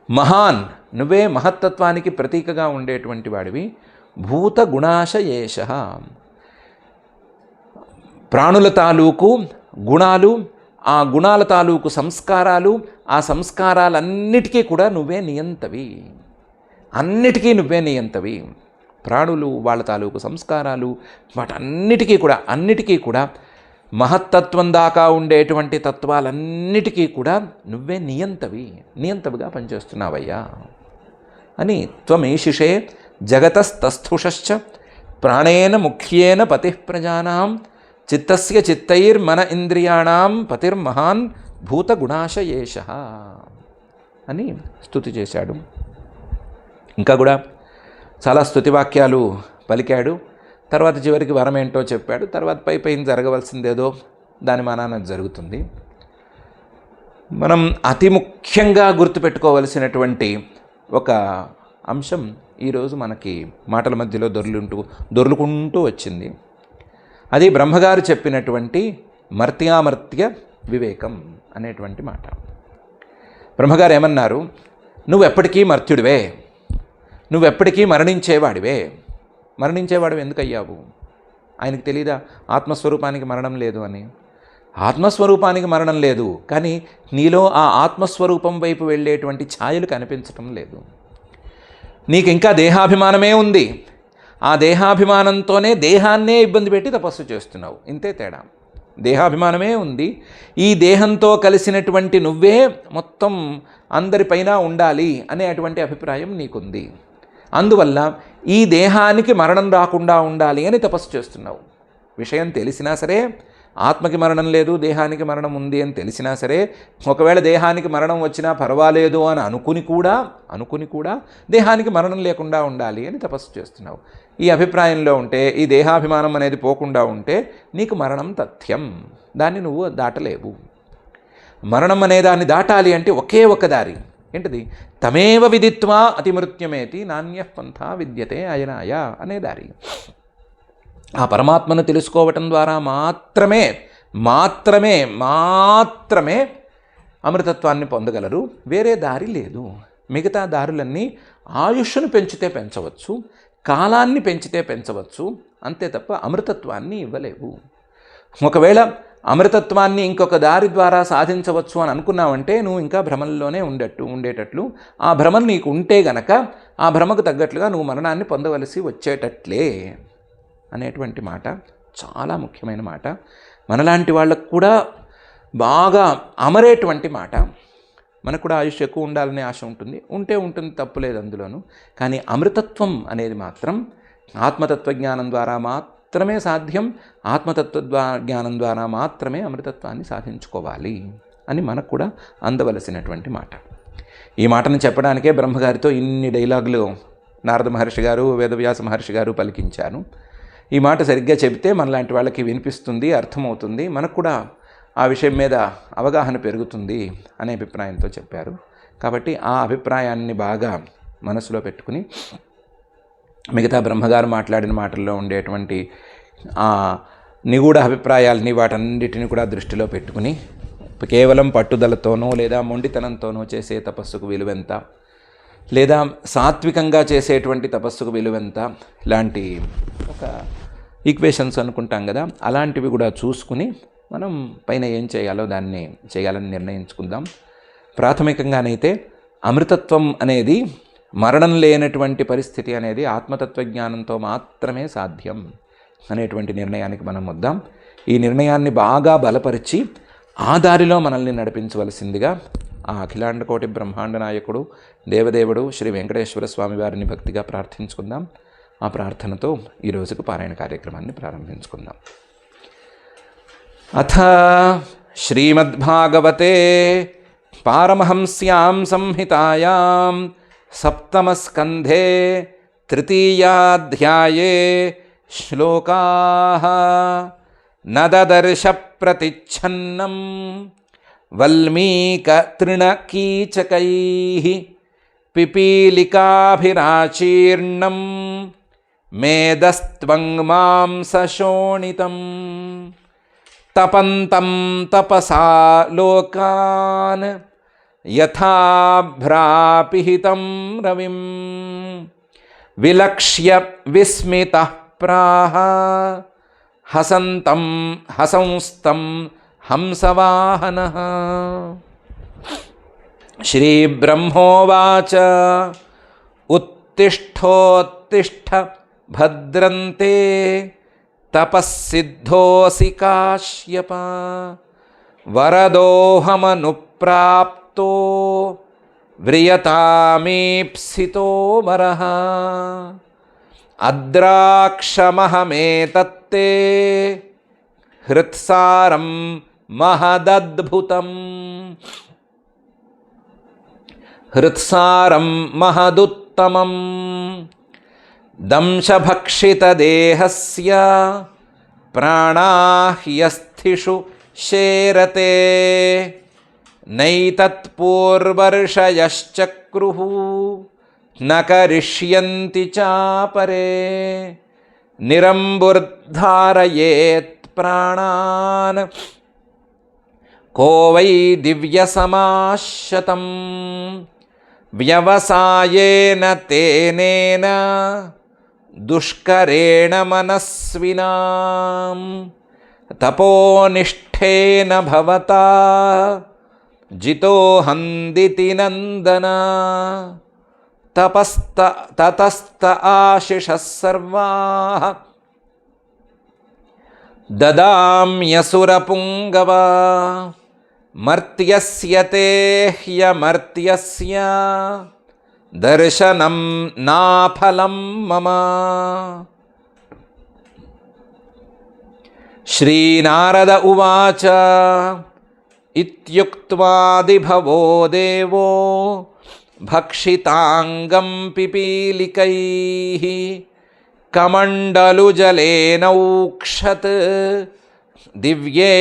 మహాన్, నువ్వే మహత్తత్వానికి ప్రతీకగా ఉండేటువంటి వాడివి. భూత గుణాశయేష, ప్రాణుల తాలూకు గుణాలు, ఆ గుణాల తాలూకు సంస్కారాలు, ఆ సంస్కారాలన్నిటికీ కూడా నువ్వే నియంతవి. అన్నిటికీ నువ్వే నియంతవి. ప్రాణులు, వాళ్ళ తాలూకు సంస్కారాలు, అన్నిటికీ కూడా మహత్తత్వం దాకా ఉండేటువంటి తత్వాలన్నిటికీ కూడా నువ్వే నియంతవిగా పనిచేస్తున్నావయ్యా అని. త్వమేషిషే జగతస్తస్థుషశ్చ ప్రాణేన ముఖ్యేన పతి ప్రజానాం, చిత్తస్య చిత్తైర్మన ఇంద్రియాణం పతిర్మహాన్ భూతగుణాశయేష అని స్తుతి చేశాడు. ఇంకా కూడా చాలా స్తుతివాక్యాలు పలికాడు. తర్వాత చివరికి వరం ఏంటో చెప్పాడు. తర్వాత పైన జరగవలసిందేదో దాని మానాన జరుగుతుంది. మనం అతి ముఖ్యంగా గుర్తుపెట్టుకోవలసినటువంటి ఒక అంశం ఈరోజు మనకి మాటల మధ్యలో దొర్లుకుంటూ వచ్చింది. అది బ్రహ్మగారు చెప్పినటువంటి మర్త్యామర్త్య వివేకం అనేటువంటి మాట. బ్రహ్మగారు ఏమన్నారు? నువ్వెప్పటికీ మర్త్యుడివే, నువ్వెప్పటికీ మరణించేవాడివే. మరణించేవాడు ఎందుకయ్యావు? ఆయనకు తెలీదా ఆత్మస్వరూపానికి మరణం లేదు అని? ఆత్మస్వరూపానికి మరణం లేదు, కానీ నీలో ఆ ఆత్మస్వరూపం వైపు వెళ్ళేటువంటి ఛాయలు కనిపించటం లేదు. నీకు ఇంకా దేహాభిమానమే ఉంది. ఆ దేహాభిమానంతోనే దేహాన్నే ఇబ్బంది పెట్టి తపస్సు చేస్తున్నావు. ఇంతే తేడా. దేహాభిమానమే ఉంది. ఈ దేహంతో కలిసినటువంటి నువ్వే మొత్తం అందరిపైన ఉండాలి అనేటువంటి అభిప్రాయం నీకుంది. అందువల్ల ఈ దేహానికి మరణం రాకుండా ఉండాలి అని తపస్సు చేస్తున్నావు. విషయం తెలిసినా సరే, ఆత్మకి మరణం లేదు, దేహానికి మరణం ఉంది అని తెలిసినా సరే, ఒకవేళ దేహానికి మరణం వచ్చినా పర్వాలేదు అని అనుకుని కూడా దేహానికి మరణం లేకుండా ఉండాలి అని తపస్సు చేస్తున్నావు. ఈ అభిప్రాయంలో ఉంటే, ఈ దేహాభిమానం అనేది పోకుండా ఉంటే నీకు మరణం తథ్యం. దాన్ని నువ్వు దాటలేవు. మరణం అనే దాన్ని దాటాలి అంటే ఒకే ఒక దారి. ఏంటిది? తమేవ విదిత్వా అతిమృత్యమేతి నాణ్య పంథా విద్యతే అయనాయ అనే దారి. ఆ పరమాత్మను తెలుసుకోవటం ద్వారా మాత్రమే అమృతత్వాన్ని పొందగలరు. వేరే దారి లేదు. మిగతా దారులన్నీ ఆయుష్ను పెంచితే పెంచవచ్చు, కాలాన్ని పెంచితే పెంచవచ్చు, అంతే తప్ప అమృతత్వాన్ని ఇవ్వలేవు. ఒకవేళ అమృతత్వాన్ని ఇంకొక దారి ద్వారా సాధించవచ్చు అని అనుకున్నావంటే నువ్వు ఇంకా భ్రమల్లోనే ఉండేటట్లు. ఆ భ్రమలు నీకు ఉంటే గనక ఆ భ్రమకు తగ్గట్లుగా నువ్వు మరణాన్ని పొందవలసి వచ్చేటట్లే అనేటువంటి మాట చాలా ముఖ్యమైన మాట. మనలాంటి వాళ్ళకు కూడా బాగా అమరేటువంటి మాట. మనకు కూడా ఆయుష్ ఎక్కువ ఉండాలనే ఆశ ఉంటుంది, తప్పులేదు అందులోనూ. కానీ అమృతత్వం అనేది మాత్రం ఆత్మతత్వజ్ఞానం ద్వారా మాత్రమే సాధ్యం. జ్ఞానం ద్వారా మాత్రమే అమృతత్వాన్ని సాధించుకోవాలి అని మనకు కూడా అందవలసినటువంటి మాట. ఈ మాటను చెప్పడానికే బ్రహ్మగారితో ఇన్ని డైలాగులు నారద మహర్షి గారు, వేదవ్యాస మహర్షి గారు పలికించాను. ఈ మాట సరిగ్గా చెబితే మనలాంటి వాళ్ళకి వినిపిస్తుంది, అర్థమవుతుంది, మనకు కూడా ఆ విషయం మీద అవగాహన పెరుగుతుంది అనే అభిప్రాయంతో చెప్పారు. కాబట్టి ఆ అభిప్రాయాన్ని బాగా మనసులో పెట్టుకుని మిగతా బ్రహ్మగారు మాట్లాడిన మాటల్లో ఉండేటువంటి ఆ నిగూఢ అభిప్రాయాలని వాటన్నిటిని కూడా దృష్టిలో పెట్టుకుని కేవలం పట్టుదలతోనో లేదా మొండితనంతోనో చేసే తపస్సుకు విలువెంత, లేదా సాత్వికంగా చేసేటువంటి తపస్సుకు విలువెంత, ఇలాంటి ఒక ఈక్వేషన్స్ అనుకుంటాం కదా, అలాంటివి కూడా చూసుకుని మనం పైన ఏం చేయాలో దాన్ని చేయాలని నిర్ణయించుకుందాం. ప్రాథమికంగానైతే అమృతత్వం అనేది, మరణం లేనటువంటి పరిస్థితి అనేది ఆత్మతత్వజ్ఞానంతో మాత్రమే సాధ్యం అనేటువంటి నిర్ణయానికి మనం వద్దాం. ఈ నిర్ణయాన్ని బాగా బలపరిచి ఆ దారిలో మనల్ని నడిపించవలసిందిగా ఆ అఖిలాండకోటి బ్రహ్మాండ నాయకుడు దేవదేవుడు శ్రీ వెంకటేశ్వర స్వామి వారిని భక్తిగా ప్రార్థించుకుందాం. ఆ ప్రార్థనతో ఈ రోజుకు పారాయణ కార్యక్రమాన్ని ప్రారంభించుకుందాం. అథ श्रीमद्भागवते पारमहंस्यां संहितायां सप्तमस्कन्धे तृतीयाध्याये श्लोकाः। न ददर्श प्रतिच्छन्नं वल्मीकतृणकीचकैः पिपीलिकाभिराचीर्णं मेदस्त्वं मांसशोणितं तपन्तं तपसा लोकान् यथा भ्रापिहितं रविं विलक्ष्य विस्मितः प्राह हसन्तं हसंस्तं हंसवाहनः। श्रीब्रह्मोवाच उत्तिष्ठोत्तिष्ठ भद्रन्ते तपःसिद्धोऽसि काश्यप वरदोऽहमनुप्राप्तो व्रियतामीप्सितो वरः अद्राक्षमहमेतत्ते हृत्सारं महदद्भुतम् हृत्सारं महदुत्तमम् दंशभक्षितदेहस्य प्राणाह्यस्थिषु शेरते नैतत्पूर्वर्षयश्चक्रुः न करिष्यन्ति चापरे निरम्बुर्धारयेत् प्राणान् को वै दिव्यसमाश्यतं व्यवसायेन तेनेन दुष्करेण मनस्विनां तपोनिष्ठेन भवता जितो हन्दिति नन्दन ततस्त आशिषः सर्वाः ददाम्यसुरपुङ्गवा मर्त्यस्य ते ह्यमर्त्यस्य दर्शनं नाफलं मम। श्रीनारद उवाच इत्युक्त्वादिभवो देवो भक्षिताङ्गं पिपीलिकैः कमण्डलुजलेनौक्षत् दिव्येनामोघराधसा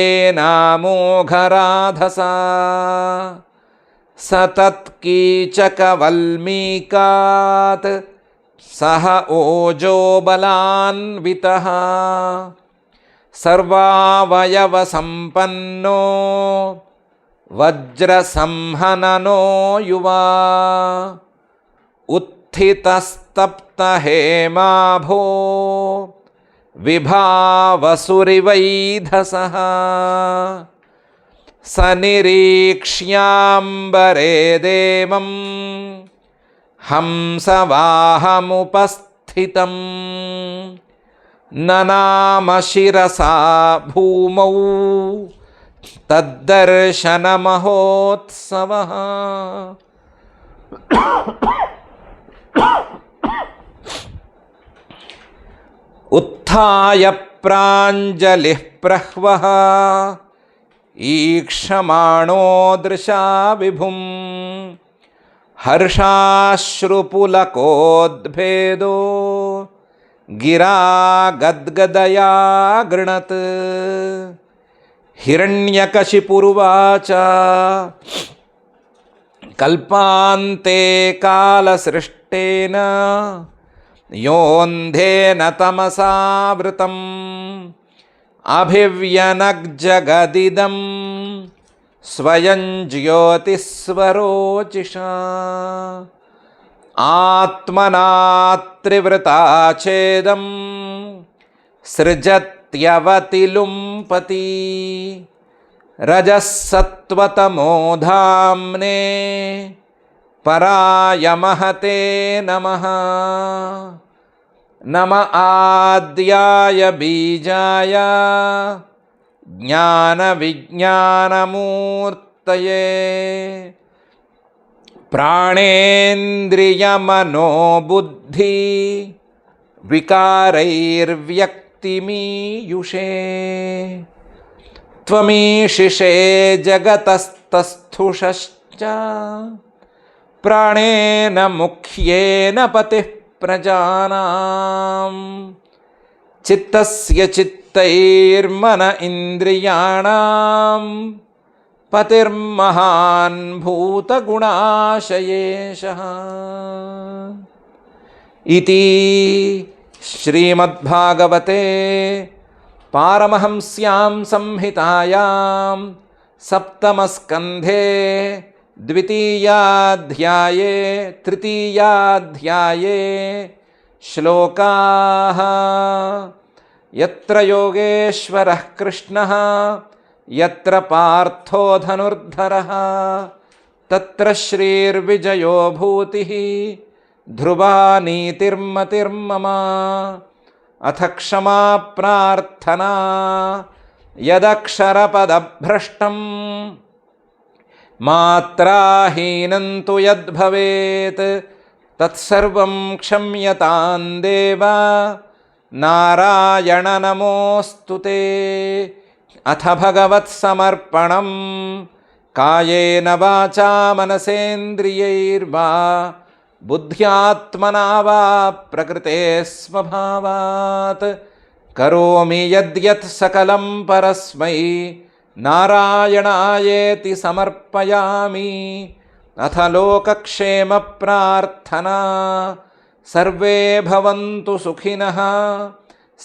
स तत्कीचकवल्मीकात् सह ओजोबलान्वितः सर्वावयवसम्पन्नो वज्रसंहननो युवा उत्थितस्तप्तहेमाभो विभावसुरिवैधसः स निरीक्ष्याम्बरे देवं हंसवाहमुपस्थितं ननाम शिरसा भूमौ तद्दर्शनमहोत्सवः। उत्थाय प्राञ्जलिः प्रह्वः ईक्षमाणो दृशा विभुम् हर्षाश्रुपुलकोद्भेदो गिरा गद्गदया गृणत्। हिरण्यकशिपुरुवाच कल्पान्ते कालसृष्टेन योऽन्धेन तमसावृतम् अभिव्यनग्जगदिदं स्वयं ज्योतिस्वरोचिषा आत्मनात्रिवृता चेदं सृजत्यवति लुम्पति रजःसत्त्वतमो धाम्ने पराय महते नमः। नम आद्याय बीजाय ज्ञानविज्ञानमूर्तये प्राणेन्द्रियमनोबुद्धि विकारैर्व्यक्तिमीयुषे त्वमीशिषे जगतस्तस्थुषश्च प्राणेन मुख्येन पतिः प्रजानां चित्तस्य चित्तैर्मन इन्द्रियाणां पतिर्महान् भूतगुणाशयेशः इति श्रीमद्भागवते पारमहंस्यां संहितायां सप्तमस्कन्धे द्वितीयाध्याये तृतीयाध्याये श्लोकाः यत्र योगेश्वरः कृष्णः यत्र पार्थो धनुर्धरः तत्र श्रीर्विजयो भूतिः ध्रुवा नीतिर्मतिर्मम अथ क्षमा प्रार्थना यदक्षरपदभ्रष्टं मात्राहीनं तु यद्भवेत् तत्सर्वं क्षम्यतां देव नारायण नमोऽस्तु ते। अथ भगवत्समर्पणं कायेन वाचा मनसेन्द्रियैर्वा बुद्ध्यात्मना वा प्रकृते स्वभावात् करोमि यद्यत् सकलं परस्मै नारायणायेति समर्पयामि। अथ लोकक्षेमप्रार्थना सर्वे भवन्तु सुखिनः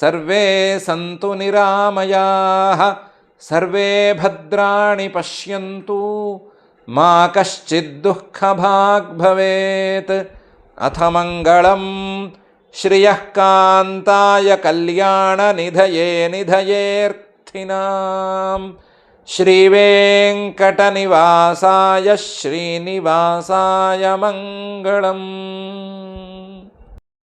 सर्वे सन्तु निरामयाः सर्वे भद्राणि पश्यन्तु मा कश्चिद्दुःखभाग् भवेत्। अथ मङ्गलं श्रियः कान्ताय कल्याणनिधये निधयेऽर्थिनां श्रीवेङ्कटनिवासाय श्रीनिवासाय मङ्गलम्।